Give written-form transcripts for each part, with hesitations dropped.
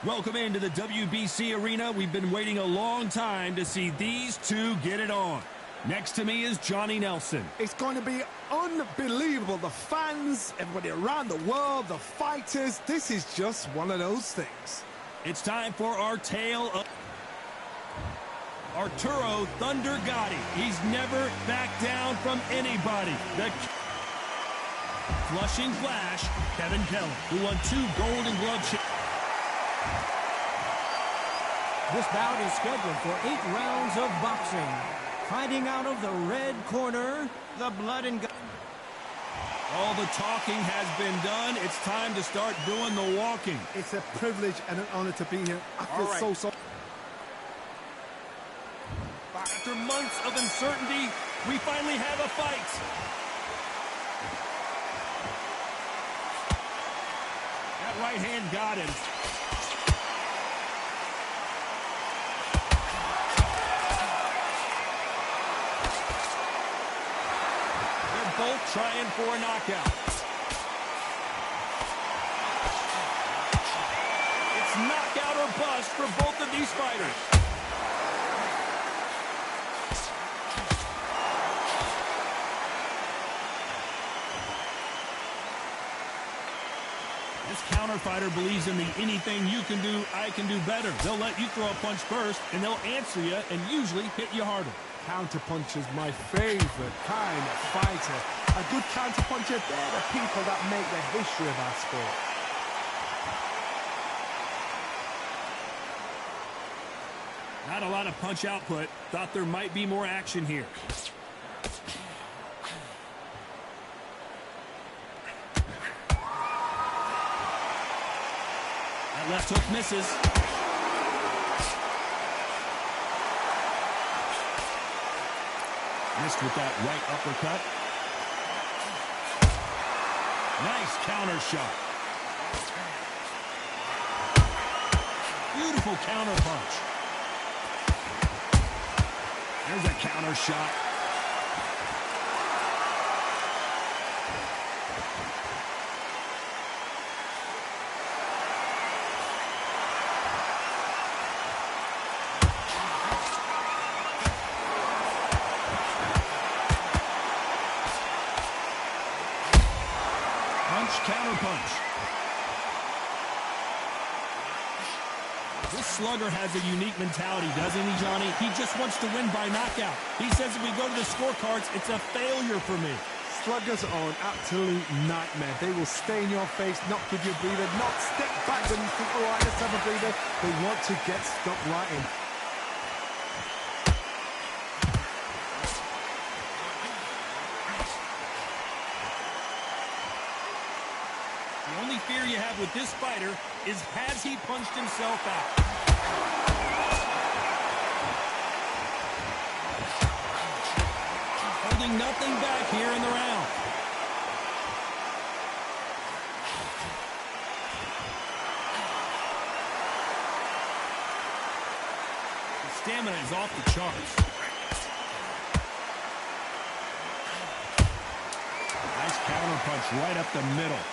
Welcome into the WBC arena. We've been waiting a long time to see these two get it on. Next to me is Johnny Nelson. It's going to be unbelievable. The fans, everybody around the world, the fighters. This is just one of those things. It's time for our tale of Arturo Thunder Gatti. He's never backed down from anybody. The Flushing Flash, Kevin Kelly, who won 2 Golden Glove championships. This bout is scheduled for 8 rounds of boxing. Fighting out of the red corner, the blood and guts. All the talking has been done. It's time to start doing the walking. It's a privilege and an honor to be here. I feel so. After months of uncertainty, we finally have a fight. That right hand got him. Both trying for a knockout. It's knockout or bust for both of these fighters. This counter fighter believes in the anything you can do, I can do better. They'll let you throw a punch first, and they'll answer you and usually hit you harder. Counterpuncher's my favorite kind of fighter. A good counterpuncher, they're the people that make the history of our sport. Not a lot of punch output. Thought there might be more action here. That left hook misses. Missed with that right uppercut. Nice counter shot. Beautiful counter punch. There's a counter shot. Counterpunch. This slugger has a unique mentality, doesn't he, Johnny? He just wants to win by knockout. He says if we go to the scorecards, it's a failure for me. Sluggers are an absolute nightmare. They will stay in your face, not give you a breather, not step back when you think, all right, let's have a breather. They want to get stuck right in. The only fear you have with this fighter is has he punched himself out? Holding nothing back here in the round. The stamina is off the charts. Nice counter punch right up the middle.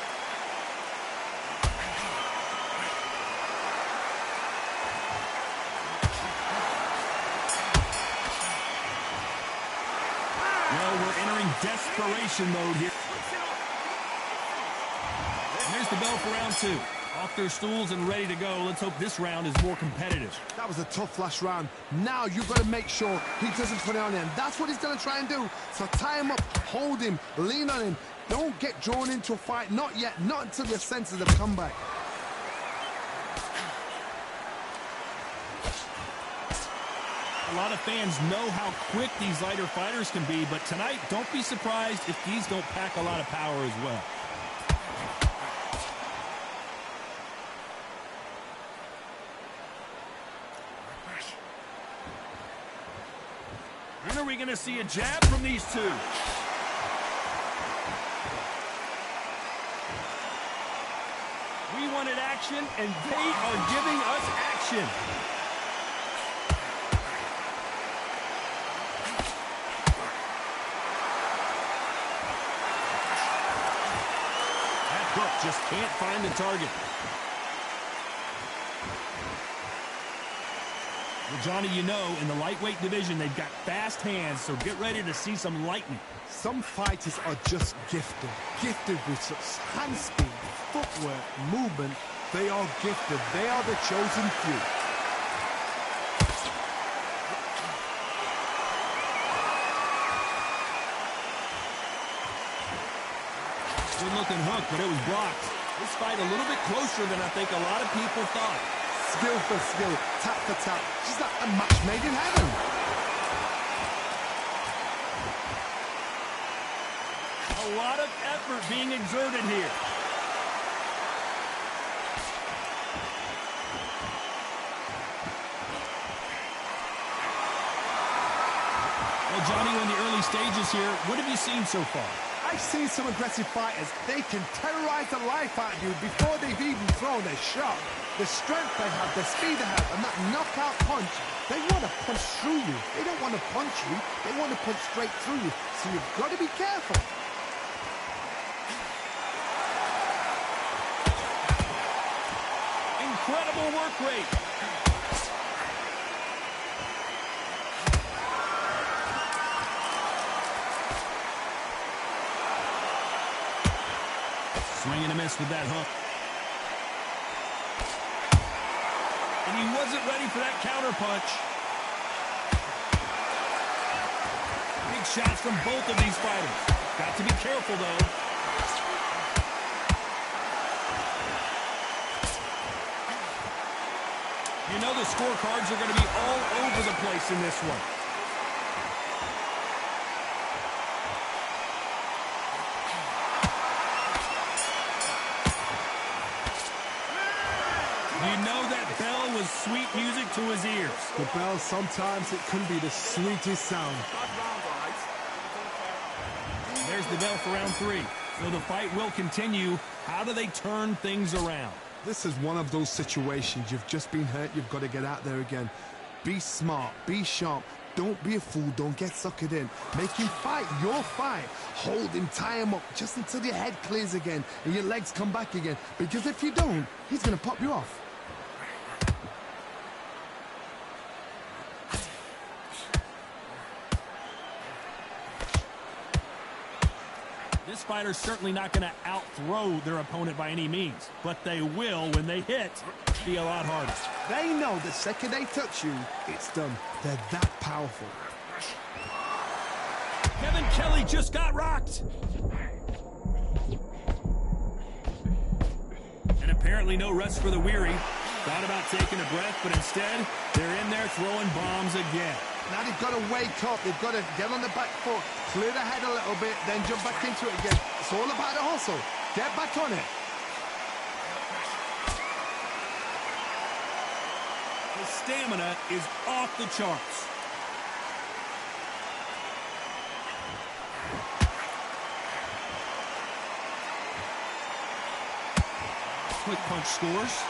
Desperation mode here. And there's the bell for round 2. Off their stools and ready to go. Let's hope this round is more competitive. That was a tough last round. Now you've got to make sure he doesn't put it on him. That's what he's going to try and do. So tie him up, hold him, lean on him. Don't get drawn into a fight. Not yet. Not until your senses have come back. A lot of fans know how quick these lighter fighters can be, but tonight, don't be surprised if these don't pack a lot of power as well. When are we going to see a jab from these two? We wanted action, and they are giving us action. That hook just can't find the target. Well, Johnny, you know, in the lightweight division, they've got fast hands, so get ready to see some lightning. Some fighters are just gifted. Gifted with such hand speed, footwork, movement. They are gifted. They are the chosen few. Good-looking hook, but it was blocked. This fight a little bit closer than I think a lot of people thought. Skill for skill, tap for tap. Just like a match made in heaven. A lot of effort being exerted here. Well, Johnny, we're in the early stages here. What have you seen so far? I've seen some aggressive fighters. They can terrorize the life out of you before they've even thrown a shot. The strength they have, the speed they have, and that knockout punch, they want to punch through you. They don't want to punch you. They want to punch straight through you. So you've got to be careful. Incredible work rate. Swing and a miss with that hook. And he wasn't ready for that counter punch. Big shots from both of these fighters. Got to be careful, though. You know the scorecards are going to be all over the place in this one. You know that bell was sweet music to his ears. The bell, sometimes it can be the sweetest sound. There's the bell for round 3. So the fight will continue. How do they turn things around? This is one of those situations. You've just been hurt. You've got to get out there again. Be smart. Be sharp. Don't be a fool. Don't get suckered in. Make him fight your fight. Hold him, tie him up just until your head clears again and your legs come back again. Because if you don't, he's going to pop you off. This fighter's certainly not going to out-throw their opponent by any means, but they will, when they hit, be a lot harder. They know the second they touch you, it's done. They're that powerful. Kevin Kelly just got rocked. And apparently no rest for the weary. Thought about taking a breath, but instead, they're in there throwing bombs again. Now they've got to wake up. They've got to get on the back foot, clear the head a little bit, then jump back into it again. It's all about the hustle. Get back on it. His stamina is off the charts. Quick punch scores.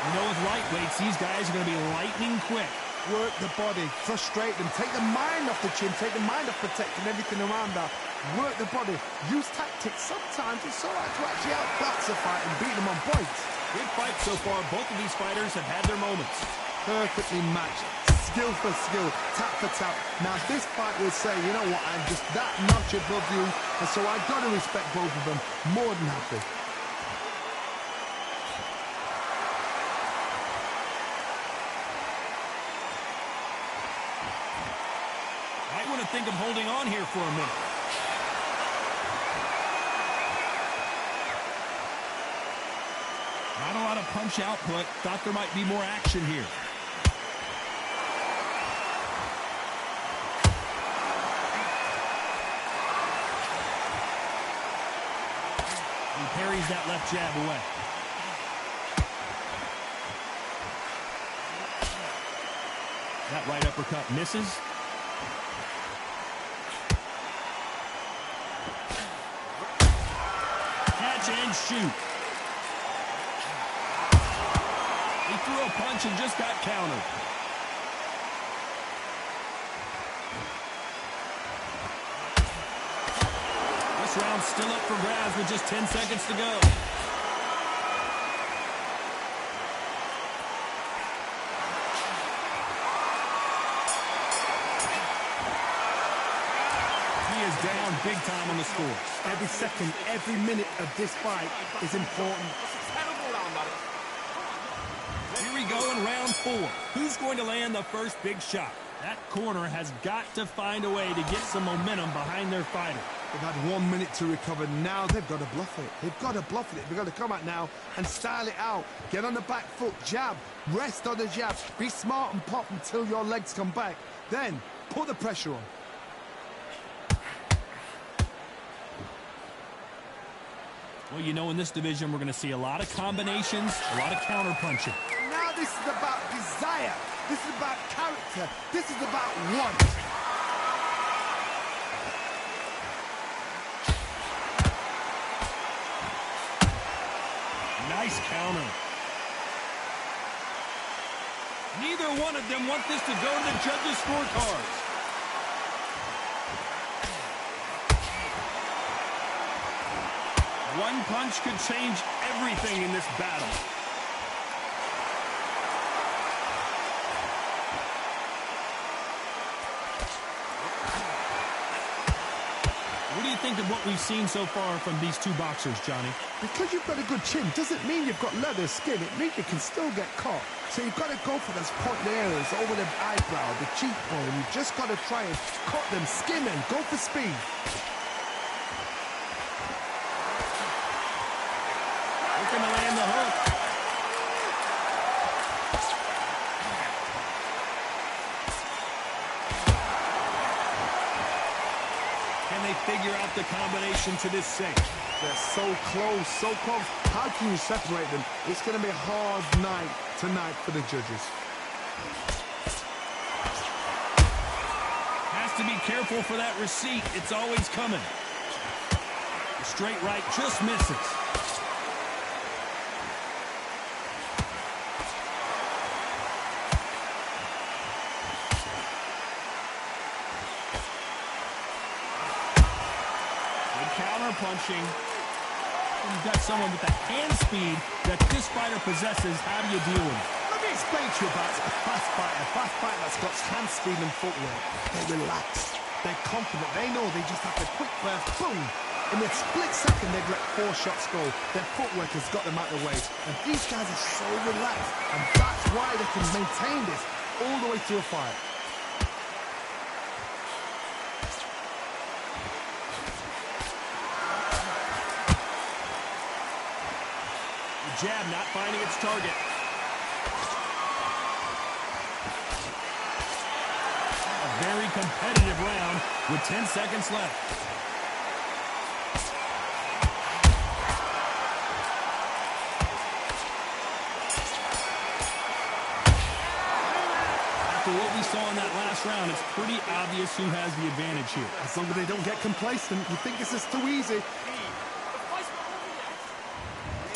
You know, with lightweights, these guys are going to be lightning quick. Work the body, frustrate them, take the mind off the chin, take the mind off protecting everything around that. Work the body, use tactics. Sometimes it's all right to actually outbox a fight and beat them on points. Good fight so far. Both of these fighters have had their moments. Perfectly matched, skill for skill, tap for tap. Now this fight will say, you know what, I'm just that notch above you, and so I've got to respect both of them. More than happy. Might want to think of holding on here for a minute. Not a lot of punch output. Thought there might be more action here. He parries that left jab away. That right uppercut misses. Catch and shoot. He threw a punch and just got countered. This round's still up for grabs with just 10 seconds to go. down big time on the score. Every second, every minute of this fight is important. Here we go in round 4. Who's going to land the first big shot? That corner has got to find a way to get some momentum behind their fighter. They've had 1 minute to recover. Now they've got to bluff it. They've got to bluff it. They've got to come out now and style it out. Get on the back foot, jab, rest on the jab. Be smart and pop until your legs come back. Then put the pressure on. Well, you know, in this division, we're going to see a lot of combinations, a lot of counter-punching. Now this is about desire. This is about character. This is about want. Nice counter. Neither one of them want this to go to the judges' scorecards. One punch could change everything in this battle. What do you think of what we've seen so far from these two boxers, Johnny? Because you've got a good chin doesn't mean you've got leather skin. It means you can still get caught. So you've got to go for those point areas over the eyebrow, the cheekbone. You've just got to try and cut them, skim them, go for speed. Looking to land the hook. Can they figure out the combination to this sink? They're so close, so close. How can you separate them? It's going to be a hard night tonight for the judges. Has to be careful for that receipt. It's always coming. The straight right just misses. Punching. You've got someone with the hand speed that this fighter possesses. How do you deal with it? Let me explain to you about a fast fighter. Fast fighter that's got hand speed and footwork. They're relaxed. They're confident. They know they just have to quick burst, boom. In a split second, they've let 4 shots go. Their footwork has got them out of the way. And these guys are so relaxed. And that's why they can maintain this all the way through a fight. Jab not finding its target. A very competitive round with 10 seconds left. After what we saw in that last round, it's pretty obvious who has the advantage here. As long as they don't get complacent, you think this is too easy.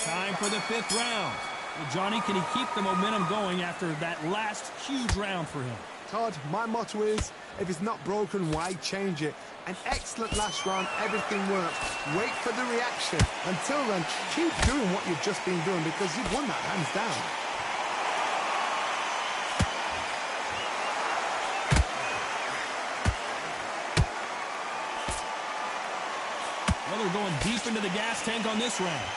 Time for the 5th round. Well, Johnny, can he keep the momentum going after that last huge round for him? Todd, my motto is, if it's not broken, why change it? An excellent last round, everything worked. Wait for the reaction. Until then, keep doing what you've just been doing because you've won that hands down. Well, they're going deep into the gas tank on this round.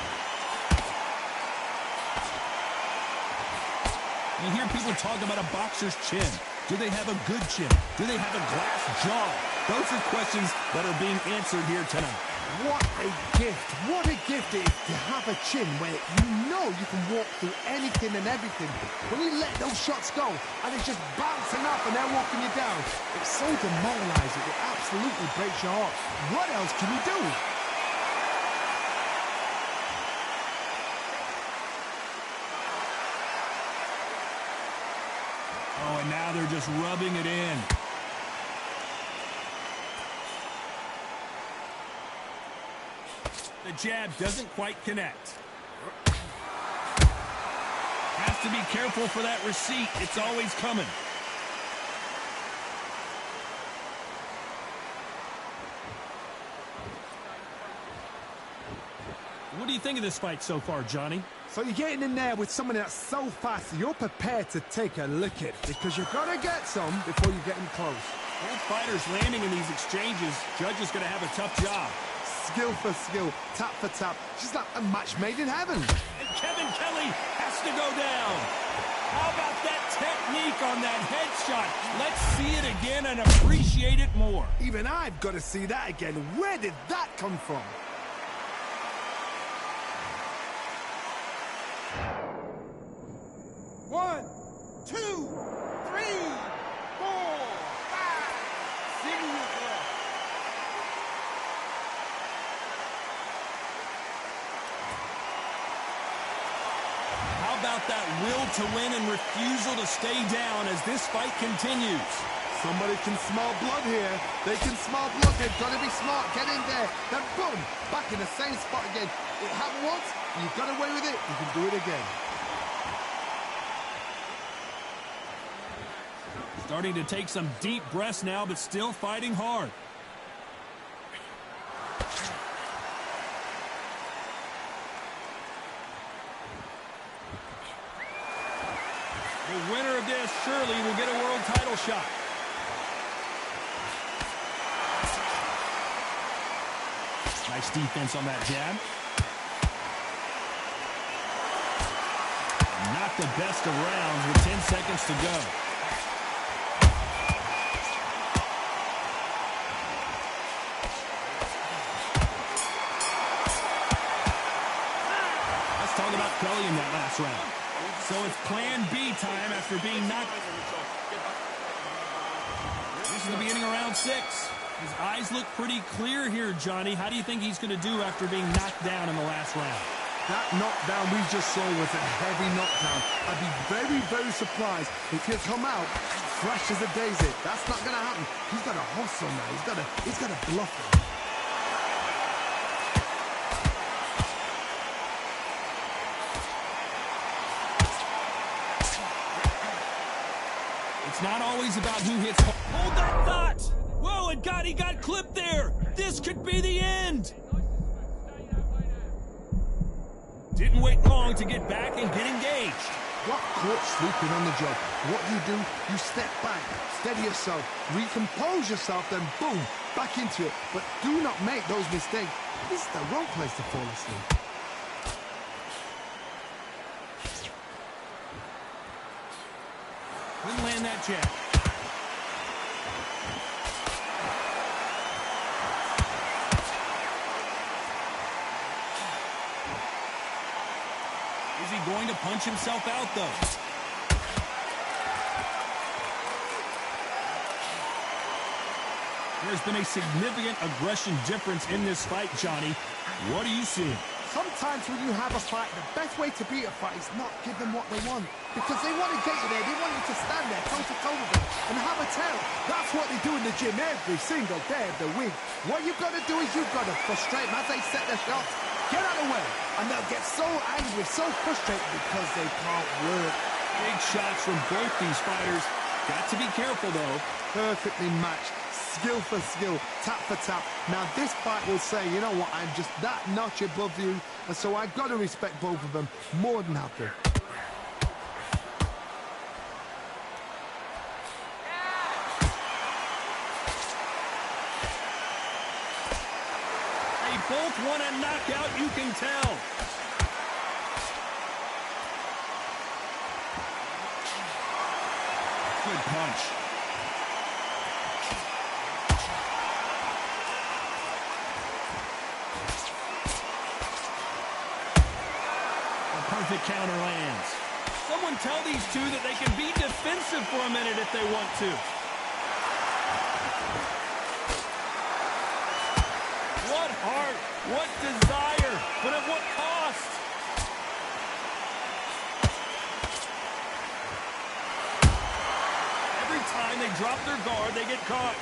You hear people talk about a boxer's chin. Do they have a good chin? Do they have a glass jaw? Those are questions that are being answered here tonight. What a gift. What a gift it is to have a chin where you know you can walk through anything and everything. When you let those shots go and it's just bouncing off and they're walking you down, it's so demoralizing. It absolutely breaks your heart. What else can you do? Oh, and now they're just rubbing it in. The jab doesn't quite connect. Has to be careful for that receipt. It's always coming. What do you think of this fight so far, Johnny? So you're getting in there with someone that's so fast, you're prepared to take a lick at because you've got to get some before you get in close. Both fighters landing in these exchanges. Judge is going to have a tough job. Skill for skill, tap for tap. She's like a match made in heaven. And Kevin Kelly has to go down. How about that technique on that headshot? Let's see it again and appreciate it more. Even I've got to see that again. Where did that come from? One, two, three, four, five. Serious left. How about that will to win and refusal to stay down as this fight continues? Somebody can smell blood here. They can smell blood. They've got to be smart. Get in there. Then boom, back in the same spot again. It happened once. You got away with it. You can do it again. Starting to take some deep breaths now, but still fighting hard. The winner of this surely will get a world title shot. Nice defense on that jab. Not the best of rounds with 10 seconds to go. Let's talk about Kelly in that last round. So it's plan B time after being knocked. This is the beginning of round 6. His eyes look pretty clear here, Johnny. How do you think he's going to do after being knocked down in the last round? That knockdown we just saw was a heavy knockdown. I'd be very, very surprised if he'd come out fresh as a daisy. That's not going to happen. He's got to hustle now. He's got to bluff him. It's not always about who hits. Hold that thought! Whoa, he got clipped there! This could be the end! Didn't wait long to get back and get engaged. Got caught sleeping on the job. What do? You step back, steady yourself, recompose yourself, then boom, back into it. But do not make those mistakes. This is the wrong place to fall asleep. Couldn't land that jab. Is he going to punch himself out, though? There's been a significant aggression difference in this fight, Johnny. What are you seeing? Sometimes when you have a fight, the best way to beat a fight is not give them what they want. Because they want to get you there. They want you to stand there toe-to-toe with them and have a tell. That's what they do in the gym every single day of the week. What you've got to do is you've got to frustrate them as they set their shots. Get out of the way. And they'll get so angry, so frustrated because they can't work. Big shots from both these fighters. Got to be careful, though. Perfectly matched. Skill for skill, tap for tap. Now this fight will say, you know what, I'm just that notch above you, and so I've got to respect both of them more than happy. They both want a knockout, you can tell. Good punch. Perfect counter lands. Someone tell these two that they can be defensive for a minute if they want to. What heart, what desire, but at what cost? Every time they drop their guard, they get caught.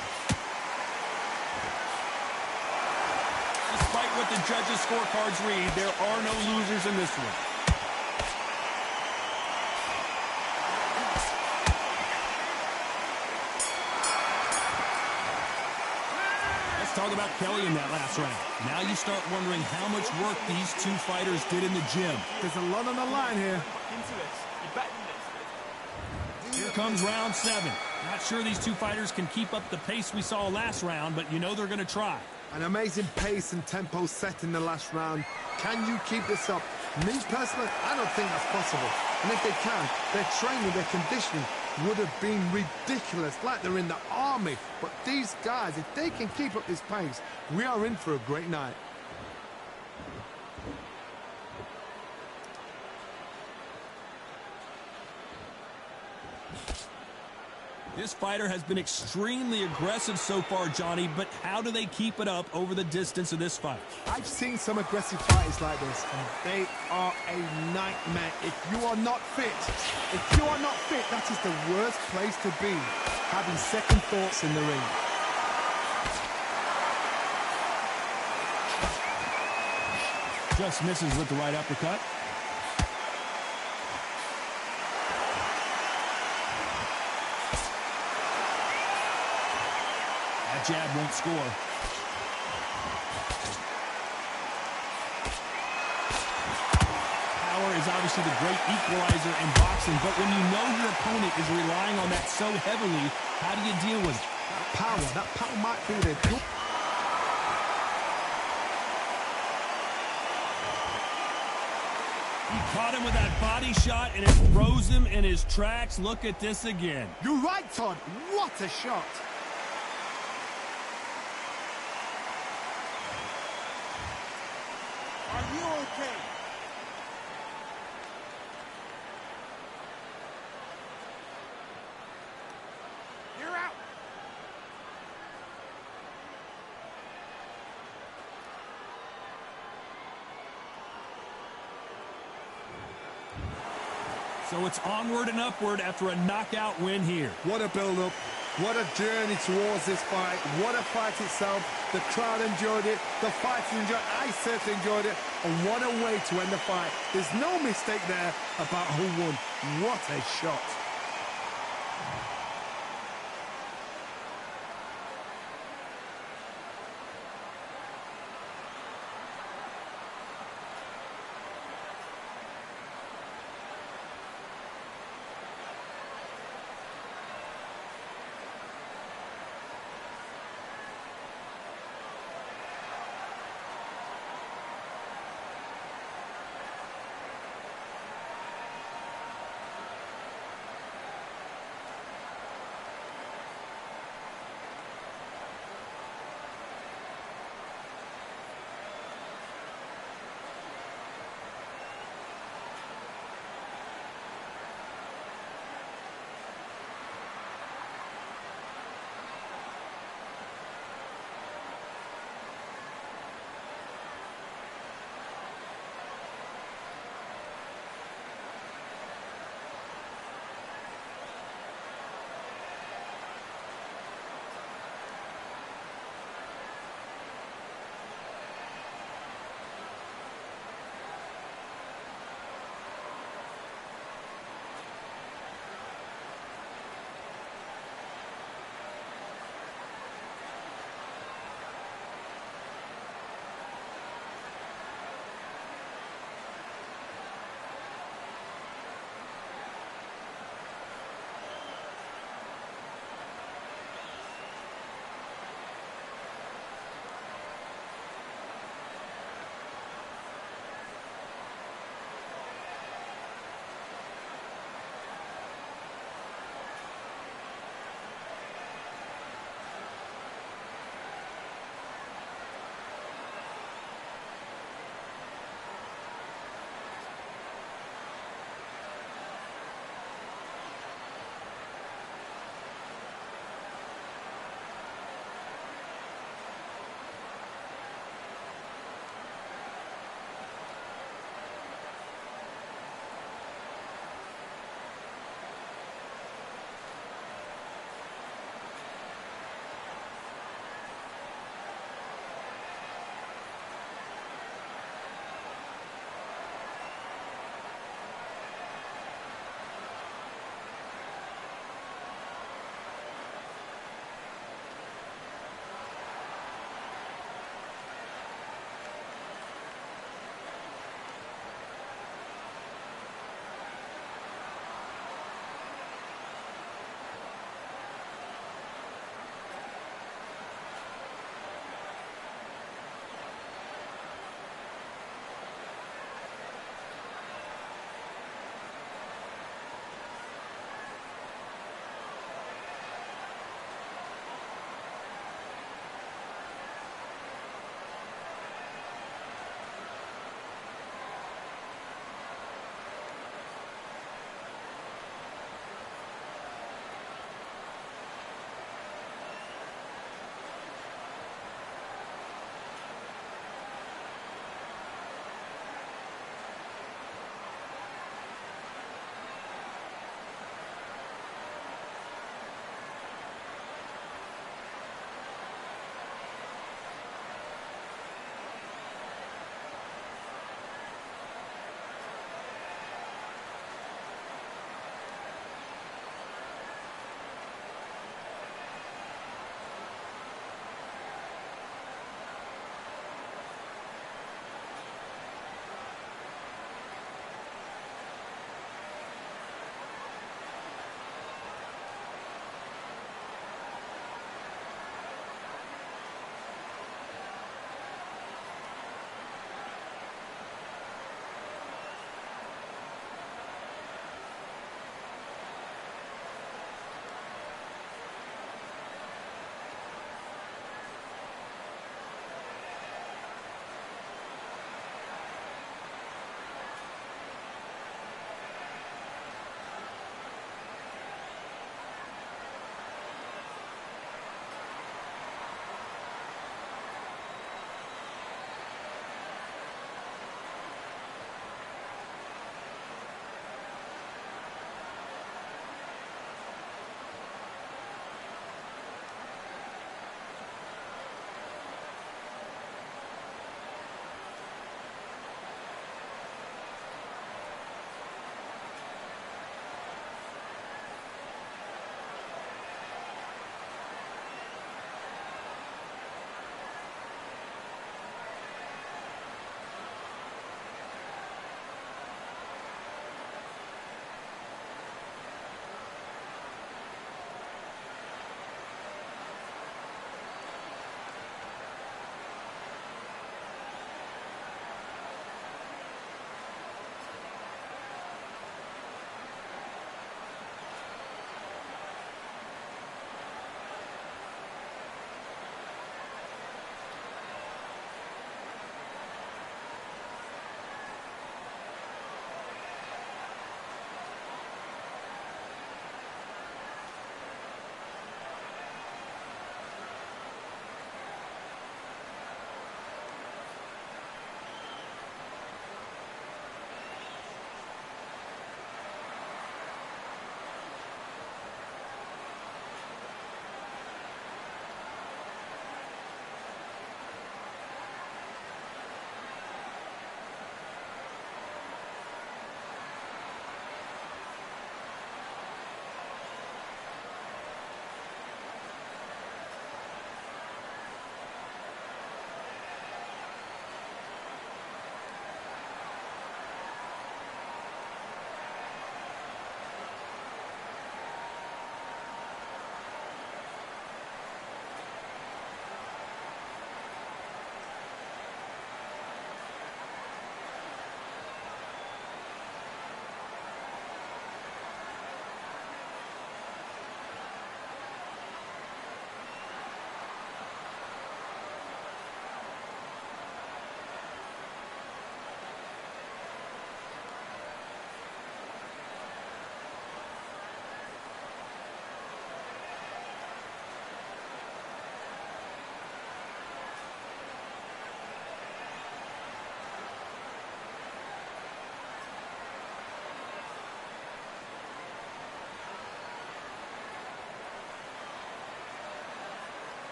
Despite what the judges' scorecards read, there are no losers in this one. Talk about Kelly in that last round. Now you start wondering how much work these two fighters did in the gym. There's a lot on the line here. Here comes round 7. Not sure these two fighters can keep up the pace we saw last round, but you know they're going to try. An amazing pace and tempo set in the last round. Can you keep this up? Me personally, I don't think that's possible. And if they can, their training, their conditioning would have been ridiculous, like they're in the army. But these guys, if they can keep up this pace, we are in for a great night. This fighter has been extremely aggressive so far, Johnny, but how do they keep it up over the distance of this fight? I've seen some aggressive fighters like this, and they are a nightmare. If you are not fit, that is the worst place to be, having second thoughts in the ring. Just misses with the right uppercut. That jab won't score. Power is obviously the great equalizer in boxing, but when you know your opponent is relying on that so heavily, how do you deal with it? That power might be there. He caught him with that body shot, and it throws him in his tracks. Look at this again. You're right, Todd. What a shot. Are you okay? You're out. So it's onward and upward after a knockout win here. What a build-up. What a journey towards this fight. What a fight itself. The crowd enjoyed it. The fighters enjoyed it. I certainly enjoyed it. And what a way to end the fight. There's no mistake there about who won. What a shot.